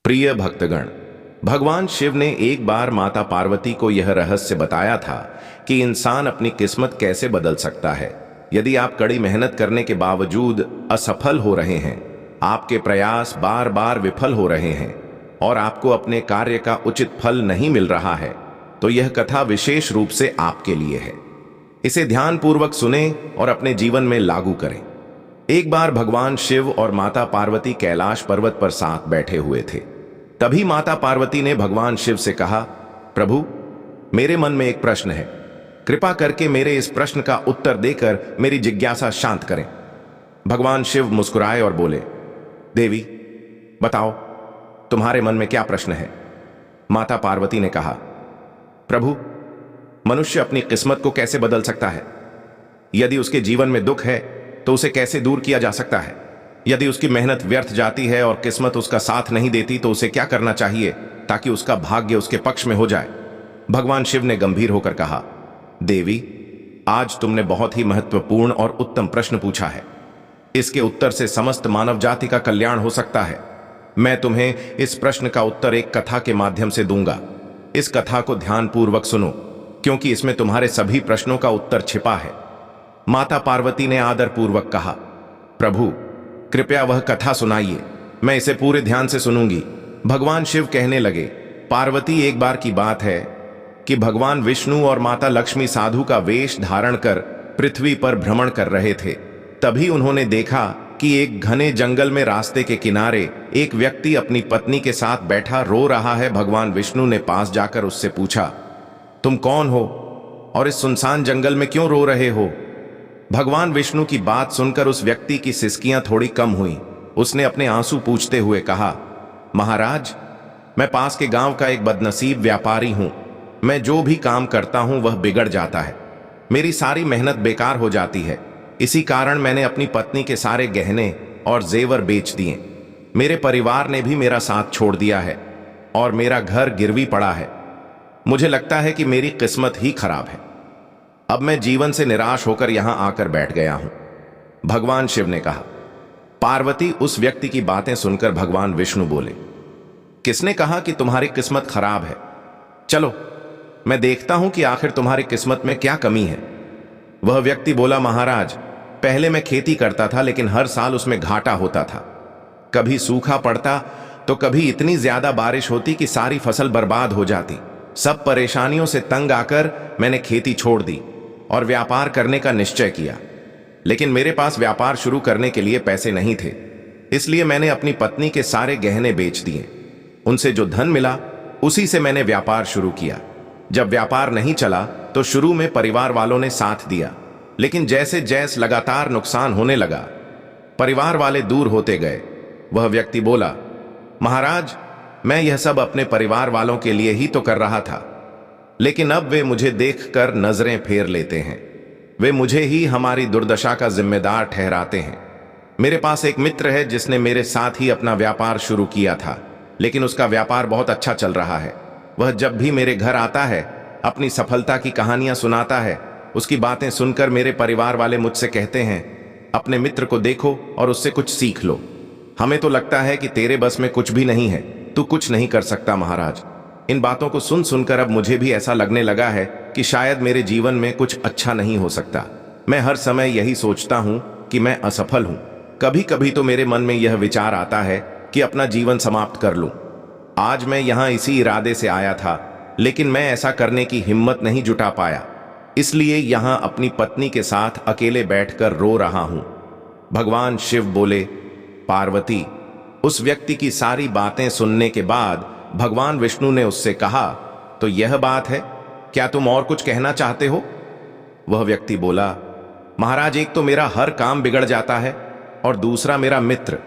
प्रिय भक्तगण, भगवान शिव ने एक बार माता पार्वती को यह रहस्य बताया था कि इंसान अपनी किस्मत कैसे बदल सकता है। यदि आप कड़ी मेहनत करने के बावजूद असफल हो रहे हैं, आपके प्रयास बार बार विफल हो रहे हैं और आपको अपने कार्य का उचित फल नहीं मिल रहा है, तो यह कथा विशेष रूप से आपके लिए है। इसे ध्यानपूर्वक सुने और अपने जीवन में लागू करें। एक बार भगवान शिव और माता पार्वती कैलाश पर्वत पर साथ बैठे हुए थे। तभी माता पार्वती ने भगवान शिव से कहा, प्रभु, मेरे मन में एक प्रश्न है, कृपा करके मेरे इस प्रश्न का उत्तर देकर मेरी जिज्ञासा शांत करें। भगवान शिव मुस्कुराए और बोले, देवी, बताओ, तुम्हारे मन में क्या प्रश्न है। माता पार्वती ने कहा, प्रभु, मनुष्य अपनी किस्मत को कैसे बदल सकता है? यदि उसके जीवन में दुख है तो उसे कैसे दूर किया जा सकता है? यदि उसकी मेहनत व्यर्थ जाती है और किस्मत उसका साथ नहीं देती तो उसे क्या करना चाहिए ताकि उसका भाग्य उसके पक्ष में हो जाए? भगवान शिव ने गंभीर होकर कहा, देवी, आज तुमने बहुत ही महत्वपूर्ण और उत्तम प्रश्न पूछा है। इसके उत्तर से समस्त मानव जाति का कल्याण हो सकता है। मैं तुम्हें इस प्रश्न का उत्तर एक कथा के माध्यम से दूंगा। इस कथा को ध्यानपूर्वक सुनो, क्योंकि इसमें तुम्हारे सभी प्रश्नों का उत्तर छिपा है। माता पार्वती ने आदरपूर्वक कहा, प्रभु, कृपया वह कथा सुनाइए, मैं इसे पूरे ध्यान से सुनूंगी। भगवान शिव कहने लगे, पार्वती, एक बार की बात है कि भगवान विष्णु और माता लक्ष्मी साधु का वेश धारण कर पृथ्वी पर भ्रमण कर रहे थे। तभी उन्होंने देखा कि एक घने जंगल में रास्ते के किनारे एक व्यक्ति अपनी पत्नी के साथ बैठा रो रहा है। भगवान विष्णु ने पास जाकर उससे पूछा, तुम कौन हो और इस सुनसान जंगल में क्यों रो रहे हो? भगवान विष्णु की बात सुनकर उस व्यक्ति की सिसकियां थोड़ी कम हुई। उसने अपने आंसू पूंछते हुए कहा, महाराज, मैं पास के गांव का एक बदनसीब व्यापारी हूं। मैं जो भी काम करता हूं वह बिगड़ जाता है। मेरी सारी मेहनत बेकार हो जाती है। इसी कारण मैंने अपनी पत्नी के सारे गहने और जेवर बेच दिए। मेरे परिवार ने भी मेरा साथ छोड़ दिया है और मेरा घर गिरवी पड़ा है। मुझे लगता है कि मेरी किस्मत ही खराब है। अब मैं जीवन से निराश होकर यहां आकर बैठ गया हूं। भगवान शिव ने कहा। पार्वती उस व्यक्ति की बातें सुनकर भगवान विष्णु बोले, किसने कहा कि तुम्हारी किस्मत खराब है? चलो, मैं देखता हूं कि आखिर तुम्हारी किस्मत में क्या कमी है। वह व्यक्ति बोला, महाराज, पहले मैं खेती करता था, लेकिन हर साल उसमें घाटा होता था। कभी सूखा पड़ता तो कभी इतनी ज्यादा बारिश होती कि सारी फसल बर्बाद हो जाती। सब परेशानियों से तंग आकर मैंने खेती छोड़ दी और व्यापार करने का निश्चय किया। लेकिन मेरे पास व्यापार शुरू करने के लिए पैसे नहीं थे, इसलिए मैंने अपनी पत्नी के सारे गहने बेच दिए। उनसे जो धन मिला उसी से मैंने व्यापार शुरू किया। जब व्यापार नहीं चला तो शुरू में परिवार वालों ने साथ दिया, लेकिन जैसे जैसे लगातार नुकसान होने लगा, परिवार वाले दूर होते गए। वह व्यक्ति बोला, महाराज, मैं यह सब अपने परिवार वालों के लिए ही तो कर रहा था, लेकिन अब वे मुझे देखकर नजरें फेर लेते हैं। वे मुझे ही हमारी दुर्दशा का जिम्मेदार ठहराते हैं। मेरे पास एक मित्र है जिसने मेरे साथ ही अपना व्यापार शुरू किया था, लेकिन उसका व्यापार बहुत अच्छा चल रहा है। वह जब भी मेरे घर आता है अपनी सफलता की कहानियां सुनाता है। उसकी बातें सुनकर मेरे परिवार वाले मुझसे कहते हैं, अपने मित्र को देखो और उससे कुछ सीख लो। हमें तो लगता है कि तेरे बस में कुछ भी नहीं है, तू कुछ नहीं कर सकता। महाराज, इन बातों को सुन सुनकर अब मुझे भी ऐसा लगने लगा है कि शायद मेरे जीवन में कुछ अच्छा नहीं हो सकता। मैं हर समय यही सोचता हूं कि मैं असफल हूं। कभी कभी तो मेरे मन में यह विचार आता है कि अपना जीवन समाप्त कर लूं। आज मैं यहां इसी इरादे से आया था, लेकिन मैं ऐसा करने की हिम्मत नहीं जुटा पाया, इसलिए यहां अपनी पत्नी के साथ अकेले बैठकर रो रहा हूं। भगवान शिव बोले, पार्वती, उस व्यक्ति की सारी बातें सुनने के बाद भगवान विष्णु ने उससे कहा, तो यह बात है, क्या तुम और कुछ कहना चाहते हो? वह व्यक्ति बोला, महाराज, एक तो मेरा हर काम बिगड़ जाता है और दूसरा मेरा मित्र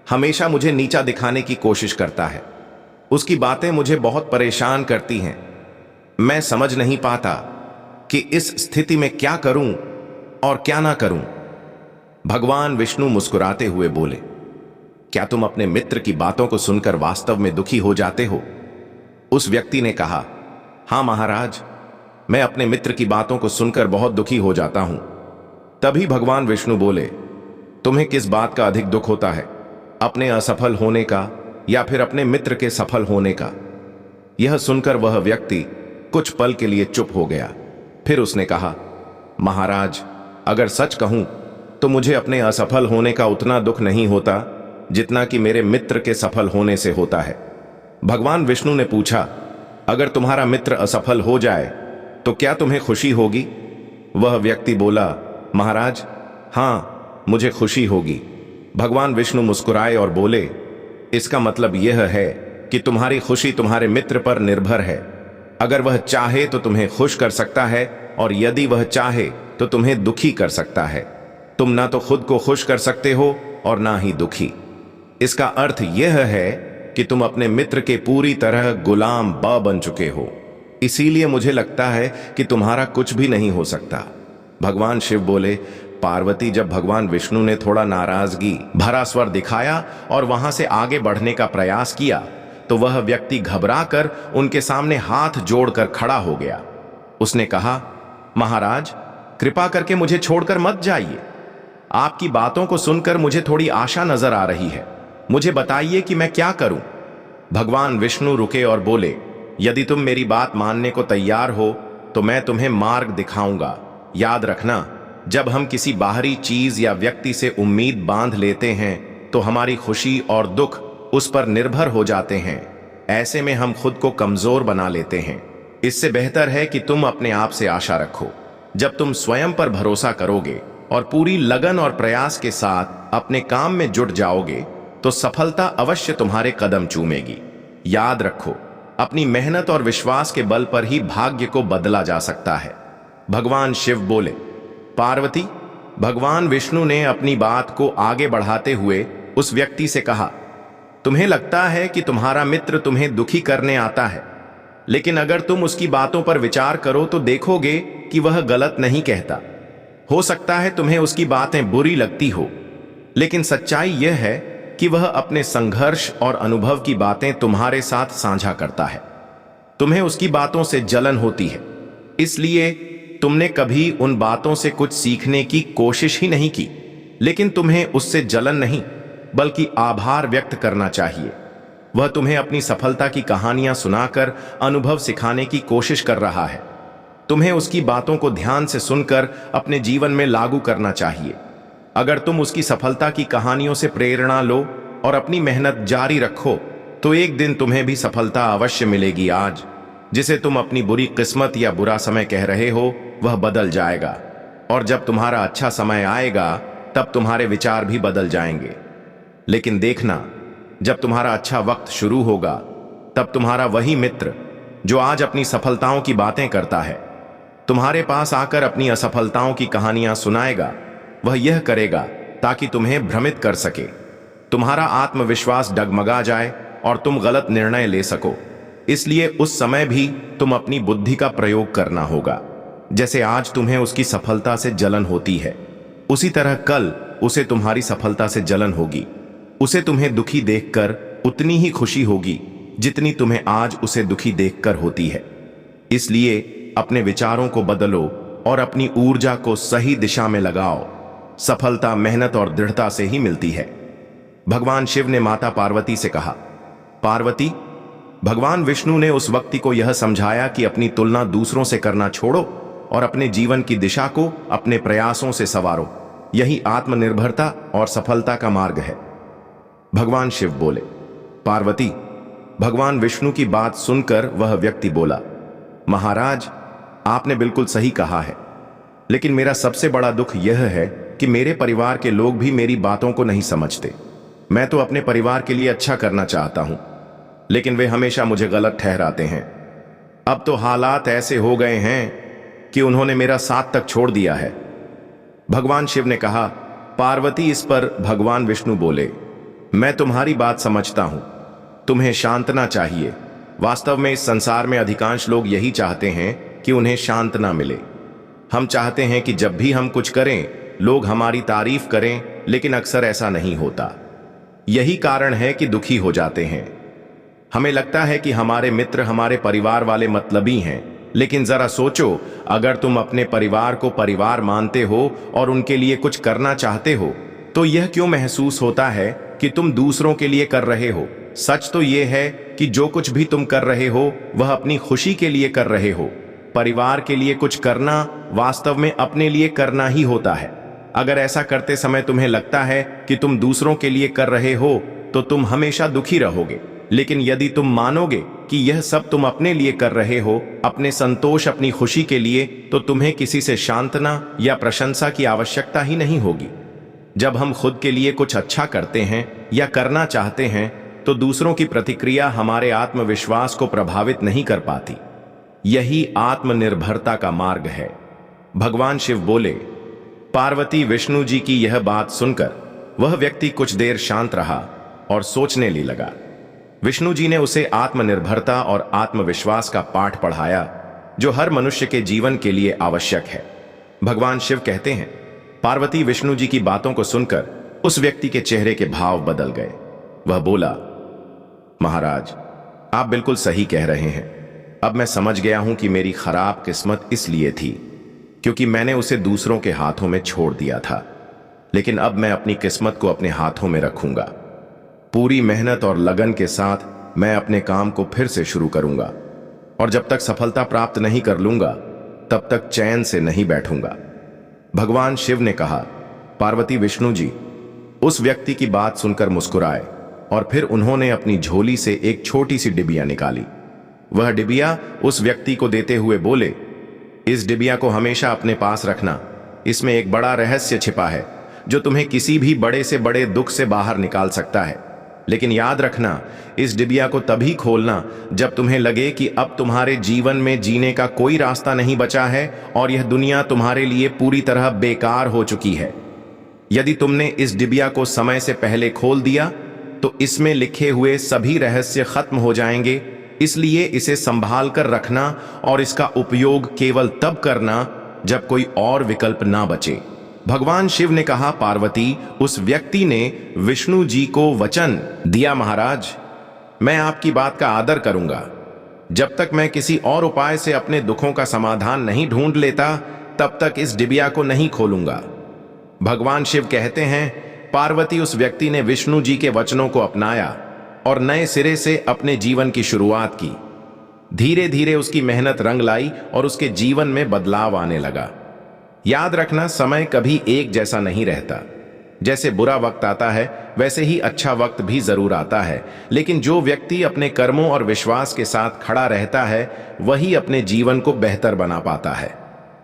हमेशा मुझे नीचा दिखाने की कोशिश करता है। उसकी बातें मुझे बहुत परेशान करती हैं। मैं समझ नहीं पाता कि इस स्थिति में क्या करूं और क्या ना करूं। भगवान विष्णु मुस्कुराते हुए बोले, क्या तुम अपने मित्र की बातों को सुनकर वास्तव में दुखी हो जाते हो? उस व्यक्ति ने कहा, हां महाराज, मैं अपने मित्र की बातों को सुनकर बहुत दुखी हो जाता हूं। तभी भगवान विष्णु बोले, तुम्हें किस बात का अधिक दुख होता है, अपने असफल होने का या फिर अपने मित्र के सफल होने का? यह सुनकर वह व्यक्ति कुछ पल के लिए चुप हो गया। फिर उसने कहा, महाराज, अगर सच कहूं तो मुझे अपने असफल होने का उतना दुख नहीं होता जितना कि मेरे मित्र के सफल होने से होता है। भगवान विष्णु ने पूछा, अगर तुम्हारा मित्र असफल हो जाए तो क्या तुम्हें खुशी होगी? वह व्यक्ति बोला, महाराज, हां, मुझे खुशी होगी। भगवान विष्णु मुस्कुराए और बोले, इसका मतलब यह है कि तुम्हारी खुशी तुम्हारे मित्र पर निर्भर है। अगर वह चाहे तो तुम्हें खुश कर सकता है, और यदि वह चाहे तो तुम्हें दुखी कर सकता है। तुम ना तो खुद को खुश कर सकते हो और ना ही दुखी। इसका अर्थ यह है कि तुम अपने मित्र के पूरी तरह गुलाम बन चुके हो। इसीलिए मुझे लगता है कि तुम्हारा कुछ भी नहीं हो सकता। भगवान शिव बोले, पार्वती, जब भगवान विष्णु ने थोड़ा नाराजगी भरा स्वर दिखाया और वहां से आगे बढ़ने का प्रयास किया तो वह व्यक्ति घबराकर उनके सामने हाथ जोड़कर खड़ा हो गया। उसने कहा, महाराज, कृपा करके मुझे छोड़कर मत जाइए। आपकी बातों को सुनकर मुझे थोड़ी आशा नजर आ रही है। मुझे बताइए कि मैं क्या करूं? भगवान विष्णु रुके और बोले, यदि तुम मेरी बात मानने को तैयार हो तो मैं तुम्हें मार्ग दिखाऊंगा। याद रखना, जब हम किसी बाहरी चीज या व्यक्ति से उम्मीद बांध लेते हैं तो हमारी खुशी और दुख उस पर निर्भर हो जाते हैं। ऐसे में हम खुद को कमजोर बना लेते हैं। इससे बेहतर है कि तुम अपने आप से आशा रखो। जब तुम स्वयं पर भरोसा करोगे और पूरी लगन और प्रयास के साथ अपने काम में जुट जाओगे तो सफलता अवश्य तुम्हारे कदम चूमेगी। याद रखो, अपनी मेहनत और विश्वास के बल पर ही भाग्य को बदला जा सकता है। भगवान शिव बोले, पार्वती, भगवान विष्णु ने अपनी बात को आगे बढ़ाते हुए उस व्यक्ति से कहा, तुम्हें लगता है कि तुम्हारा मित्र तुम्हें दुखी करने आता है, लेकिन अगर तुम उसकी बातों पर विचार करो तो देखोगे कि वह गलत नहीं कहता। हो सकता है तुम्हें उसकी बातें बुरी लगती हो, लेकिन सच्चाई यह है कि वह अपने संघर्ष और अनुभव की बातें तुम्हारे साथ साझा करता है। तुम्हें उसकी बातों से जलन होती है, इसलिए तुमने कभी उन बातों से कुछ सीखने की कोशिश ही नहीं की। लेकिन तुम्हें उससे जलन नहीं बल्कि आभार व्यक्त करना चाहिए। वह तुम्हें अपनी सफलता की कहानियां सुनाकर अनुभव सिखाने की कोशिश कर रहा है। तुम्हें उसकी बातों को ध्यान से सुनकर अपने जीवन में लागू करना चाहिए। अगर तुम उसकी सफलता की कहानियों से प्रेरणा लो और अपनी मेहनत जारी रखो तो एक दिन तुम्हें भी सफलता अवश्य मिलेगी। आज जिसे तुम अपनी बुरी किस्मत या बुरा समय कह रहे हो वह बदल जाएगा, और जब तुम्हारा अच्छा समय आएगा तब तुम्हारे विचार भी बदल जाएंगे। लेकिन देखना, जब तुम्हारा अच्छा वक्त शुरू होगा तब तुम्हारा वही मित्र जो आज अपनी सफलताओं की बातें करता है तुम्हारे पास आकर अपनी असफलताओं की कहानियां सुनाएगा। वह यह करेगा ताकि तुम्हें भ्रमित कर सके, तुम्हारा आत्मविश्वास डगमगा जाए और तुम गलत निर्णय ले सको। इसलिए उस समय भी तुम अपनी बुद्धि का प्रयोग करना होगा। जैसे आज तुम्हें उसकी सफलता से जलन होती है, उसी तरह कल उसे तुम्हारी सफलता से जलन होगी। उसे तुम्हें दुखी देखकर उतनी ही खुशी होगी जितनी तुम्हें आज उसे दुखी देखकर होती है। इसलिए अपने विचारों को बदलो और अपनी ऊर्जा को सही दिशा में लगाओ। सफलता मेहनत और दृढ़ता से ही मिलती है। भगवान शिव ने माता पार्वती से कहा, पार्वती, भगवान विष्णु ने उस व्यक्ति को यह समझाया कि अपनी तुलना दूसरों से करना छोड़ो और अपने जीवन की दिशा को अपने प्रयासों से संवारो। यही आत्मनिर्भरता और सफलता का मार्ग है। भगवान शिव बोले, पार्वती, भगवान विष्णु की बात सुनकर वह व्यक्ति बोला, महाराज, आपने बिल्कुल सही कहा है, लेकिन मेरा सबसे बड़ा दुख यह है कि मेरे परिवार के लोग भी मेरी बातों को नहीं समझते। मैं तो अपने परिवार के लिए अच्छा करना चाहता हूं, लेकिन वे हमेशा मुझे गलत ठहराते हैं। अब तो हालात ऐसे हो गए हैं कि उन्होंने मेरा साथ तक छोड़ दिया है। भगवान शिव ने कहा, पार्वती, इस पर भगवान विष्णु बोले, मैं तुम्हारी बात समझता हूं, तुम्हें शांतना चाहिए। वास्तव में इस संसार में अधिकांश लोग यही चाहते हैं कि उन्हें शांतना मिले। हम चाहते हैं कि जब भी हम कुछ करें लोग हमारी तारीफ करें, लेकिन अक्सर ऐसा नहीं होता। यही कारण है कि दुखी हो जाते हैं। हमें लगता है कि हमारे मित्र हमारे परिवार वाले मतलबी हैं, लेकिन जरा सोचो, अगर तुम अपने परिवार को परिवार मानते हो और उनके लिए कुछ करना चाहते हो तो यह क्यों महसूस होता है कि तुम दूसरों के लिए कर रहे हो? सच तो ये है कि जो कुछ भी तुम कर रहे हो वह अपनी खुशी के लिए कर रहे हो। परिवार के लिए कुछ करना वास्तव में अपने लिए करना ही होता है। अगर ऐसा करते समय तुम्हें लगता है कि तुम दूसरों के लिए कर रहे हो तो तुम हमेशा दुखी रहोगे। लेकिन यदि तुम मानोगे कि यह सब तुम अपने लिए कर रहे हो, अपने संतोष, अपनी खुशी के लिए, तो तुम्हें किसी से सांत्वना या प्रशंसा की आवश्यकता ही नहीं होगी। जब हम खुद के लिए कुछ अच्छा करते हैं या करना चाहते हैं तो दूसरों की प्रतिक्रिया हमारे आत्मविश्वास को प्रभावित नहीं कर पाती। यही आत्मनिर्भरता का मार्ग है। भगवान शिव बोले। पार्वती विष्णु जी की यह बात सुनकर वह व्यक्ति कुछ देर शांत रहा और सोचने लगा। विष्णु जी ने उसे आत्मनिर्भरता और आत्मविश्वास का पाठ पढ़ाया जो हर मनुष्य के जीवन के लिए आवश्यक है। भगवान शिव कहते हैं, पार्वती विष्णु जी की बातों को सुनकर उस व्यक्ति के चेहरे के भाव बदल गए। वह बोला, महाराज, आप बिल्कुल सही कह रहे हैं। अब मैं समझ गया हूं कि मेरी खराब किस्मत इसलिए थी क्योंकि मैंने उसे दूसरों के हाथों में छोड़ दिया था। लेकिन अब मैं अपनी किस्मत को अपने हाथों में रखूंगा। पूरी मेहनत और लगन के साथ मैं अपने काम को फिर से शुरू करूंगा और जब तक सफलता प्राप्त नहीं कर लूंगा तब तक चैन से नहीं बैठूंगा। भगवान शिव ने कहा। पार्वती विष्णु जी उस व्यक्ति की बात सुनकर मुस्कुराए और फिर उन्होंने अपनी झोली से एक छोटी सी डिबिया निकाली। वह डिबिया उस व्यक्ति को देते हुए बोले, इस डिबिया को हमेशा अपने पास रखना। इसमें एक बड़ा रहस्य छिपा है जो तुम्हें किसी भी बड़े से बड़े दुख से बाहर निकाल सकता है। लेकिन याद रखना, इस डिबिया को तभी खोलना जब तुम्हें लगे कि अब तुम्हारे जीवन में जीने का कोई रास्ता नहीं बचा है और यह दुनिया तुम्हारे लिए पूरी तरह बेकार हो चुकी है। यदि तुमने इस डिबिया को समय से पहले खोल दिया तो इसमें लिखे हुए सभी रहस्य खत्म हो जाएंगे। इसलिए इसे संभाल कर रखना और इसका उपयोग केवल तब करना जब कोई और विकल्प ना बचे। भगवान शिव ने कहा। पार्वती उस व्यक्ति ने विष्णु जी को वचन दिया, महाराज, मैं आपकी बात का आदर करूंगा। जब तक मैं किसी और उपाय से अपने दुखों का समाधान नहीं ढूंढ लेता तब तक इस डिबिया को नहीं खोलूंगा। भगवान शिव कहते हैं, पार्वती उस व्यक्ति ने विष्णु जी के वचनों को अपनाया और नए सिरे से अपने जीवन की शुरुआत की। धीरे धीरे उसकी मेहनत रंग लाई और उसके जीवन में बदलाव आने लगा। याद रखना, समय कभी एक जैसा नहीं रहता। जैसे बुरा वक्त आता है वैसे ही अच्छा वक्त भी जरूर आता है। लेकिन जो व्यक्ति अपने कर्मों और विश्वास के साथ खड़ा रहता है वही अपने जीवन को बेहतर बना पाता है।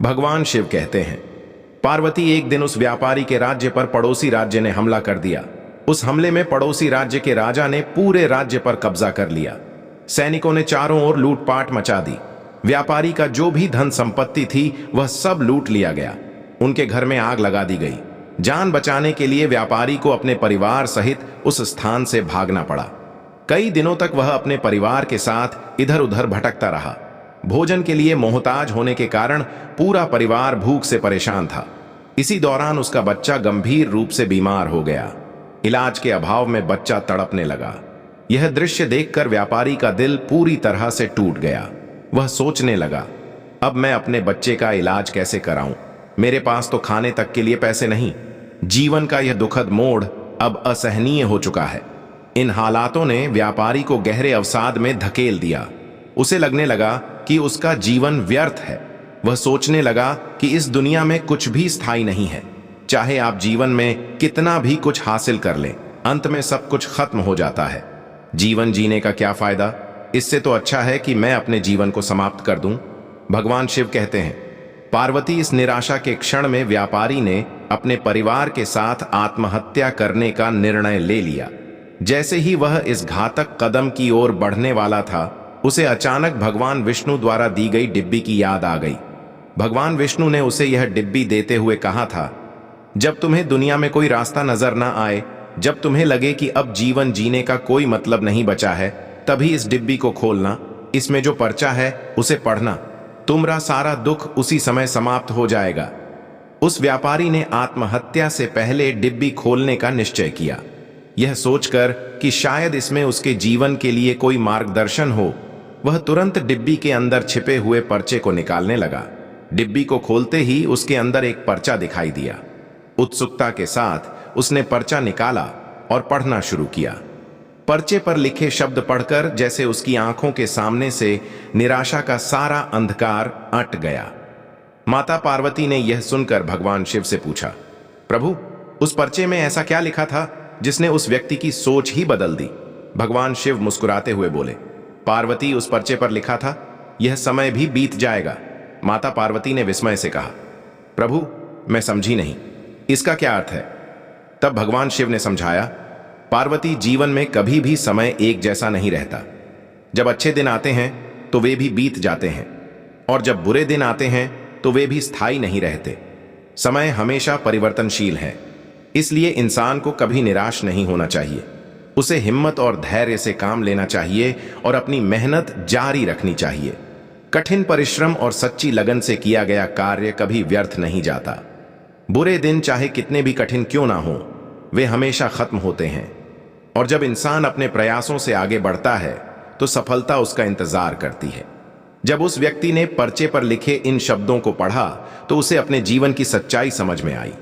भगवान शिव कहते हैं, पार्वती एक दिन उस व्यापारी के राज्य पर पड़ोसी राज्य ने हमला कर दिया। उस हमले में पड़ोसी राज्य के राजा ने पूरे राज्य पर कब्जा कर लिया। सैनिकों ने चारों ओर लूटपाट मचा दी। व्यापारी का जो भी धन संपत्ति थी वह सब लूट लिया गया। उनके घर में आग लगा दी गई। जान बचाने के लिए व्यापारी को अपने परिवार सहित उस स्थान से भागना पड़ा। कई दिनों तक वह अपने परिवार के साथ इधर उधर भटकता रहा। भोजन के लिए मोहताज होने के कारण पूरा परिवार भूख से परेशान था। इसी दौरान उसका बच्चा गंभीर रूप से बीमार हो गया। इलाज के अभाव में बच्चा तड़पने लगा। यह दृश्य देखकर व्यापारी का दिल पूरी तरह से टूट गया। वह सोचने लगा, अब मैं अपने बच्चे का इलाज कैसे कराऊं? मेरे पास तो खाने तक के लिए पैसे नहीं। जीवन का यह दुखद मोड़ अब असहनीय हो चुका है। इन हालातों ने व्यापारी को गहरे अवसाद में धकेल दिया। उसे लगने लगा कि उसका जीवन व्यर्थ है। वह सोचने लगा कि इस दुनिया में कुछ भी स्थायी नहीं है। चाहे आप जीवन में कितना भी कुछ हासिल कर लें, अंत में सब कुछ खत्म हो जाता है। जीवन जीने का क्या फायदा? इससे तो अच्छा है कि मैं अपने जीवन को समाप्त कर दूं। भगवान शिव कहते हैं, पार्वती इस निराशा के क्षण में व्यापारी ने अपने परिवार के साथ आत्महत्या करने का निर्णय ले लिया। जैसे ही वह इस घातक कदम की ओर बढ़ने वाला था, उसे अचानक भगवान विष्णु द्वारा दी गई डिब्बी की याद आ गई। भगवान विष्णु ने उसे यह डिब्बी देते हुए कहा था, जब तुम्हें दुनिया में कोई रास्ता नजर ना आए, जब तुम्हें लगे कि अब जीवन जीने का कोई मतलब नहीं बचा है, तभी इस डिब्बी को खोलना। इसमें जो पर्चा है उसे पढ़ना। तुम्हारा सारा दुख उसी समय समाप्त हो जाएगा। उस व्यापारी ने आत्महत्या से पहले डिब्बी खोलने का निश्चय किया, यह सोचकर कि शायद इसमें उसके जीवन के लिए कोई मार्गदर्शन हो। वह तुरंत डिब्बी के अंदर छिपे हुए पर्चे को निकालने लगा। डिब्बी को खोलते ही उसके अंदर एक पर्चा दिखाई दिया। उत्सुकता के साथ उसने पर्चा निकाला और पढ़ना शुरू किया। पर्चे पर लिखे शब्द पढ़कर जैसे उसकी आंखों के सामने से निराशा का सारा अंधकार अट गया। माता पार्वती ने यह सुनकर भगवान शिव से पूछा, प्रभु, उस पर्चे में ऐसा क्या लिखा था जिसने उस व्यक्ति की सोच ही बदल दी? भगवान शिव मुस्कुराते हुए बोले, पार्वती, उस पर्चे पर लिखा था, यह समय भी बीत जाएगा। माता पार्वती ने विस्मय से कहा, प्रभु, मैं समझी नहीं, इसका क्या अर्थ है? तब भगवान शिव ने समझाया, पार्वती, जीवन में कभी भी समय एक जैसा नहीं रहता। जब अच्छे दिन आते हैं तो वे भी बीत जाते हैं, और जब बुरे दिन आते हैं तो वे भी स्थायी नहीं रहते। समय हमेशा परिवर्तनशील है, इसलिए इंसान को कभी निराश नहीं होना चाहिए। उसे हिम्मत और धैर्य से काम लेना चाहिए और अपनी मेहनत जारी रखनी चाहिए। कठिन परिश्रम और सच्ची लगन से किया गया कार्य कभी व्यर्थ नहीं जाता। बुरे दिन चाहे कितने भी कठिन क्यों ना हो, वे हमेशा खत्म होते हैं, और जब इंसान अपने प्रयासों से आगे बढ़ता है तो सफलता उसका इंतजार करती है। जब उस व्यक्ति ने पर्चे पर लिखे इन शब्दों को पढ़ा तो उसे अपने जीवन की सच्चाई समझ में आई।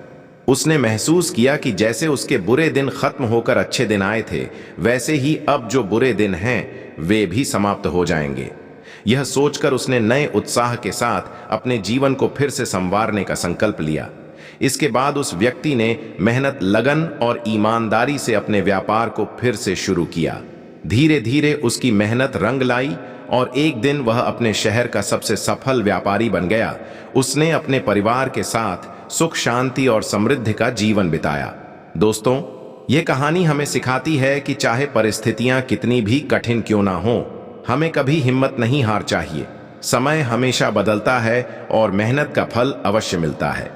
उसने महसूस किया कि जैसे उसके बुरे दिन खत्म होकर अच्छे दिन आए थे, वैसे ही अब जो बुरे दिन हैं वे भी समाप्त हो जाएंगे। यह सोचकर उसने नए उत्साह के साथ अपने जीवन को फिर से संवारने का संकल्प लिया। इसके बाद उस व्यक्ति ने मेहनत, लगन और ईमानदारी से अपने व्यापार को फिर से शुरू किया। धीरे धीरे उसकी मेहनत रंग लाई और एक दिन वह अपने शहर का सबसे सफल व्यापारी बन गया। उसने अपने परिवार के साथ सुख, शांति और समृद्धि का जीवन बिताया। दोस्तों, ये कहानी हमें सिखाती है कि चाहे परिस्थितियां कितनी भी कठिन क्यों ना हो, हमें कभी हिम्मत नहीं हार चाहिए। समय हमेशा बदलता है और मेहनत का फल अवश्य मिलता है।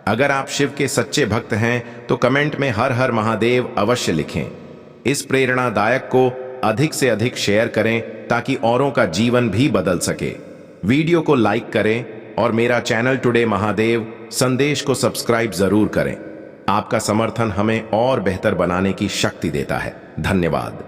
अगर आप शिव के सच्चे भक्त हैं तो कमेंट में हर हर महादेव अवश्य लिखें। इस प्रेरणादायक को अधिक से अधिक शेयर करें ताकि औरों का जीवन भी बदल सके। वीडियो को लाइक करें और मेरा चैनल टुडे महादेव संदेश को सब्सक्राइब जरूर करें। आपका समर्थन हमें और बेहतर बनाने की शक्ति देता है। धन्यवाद।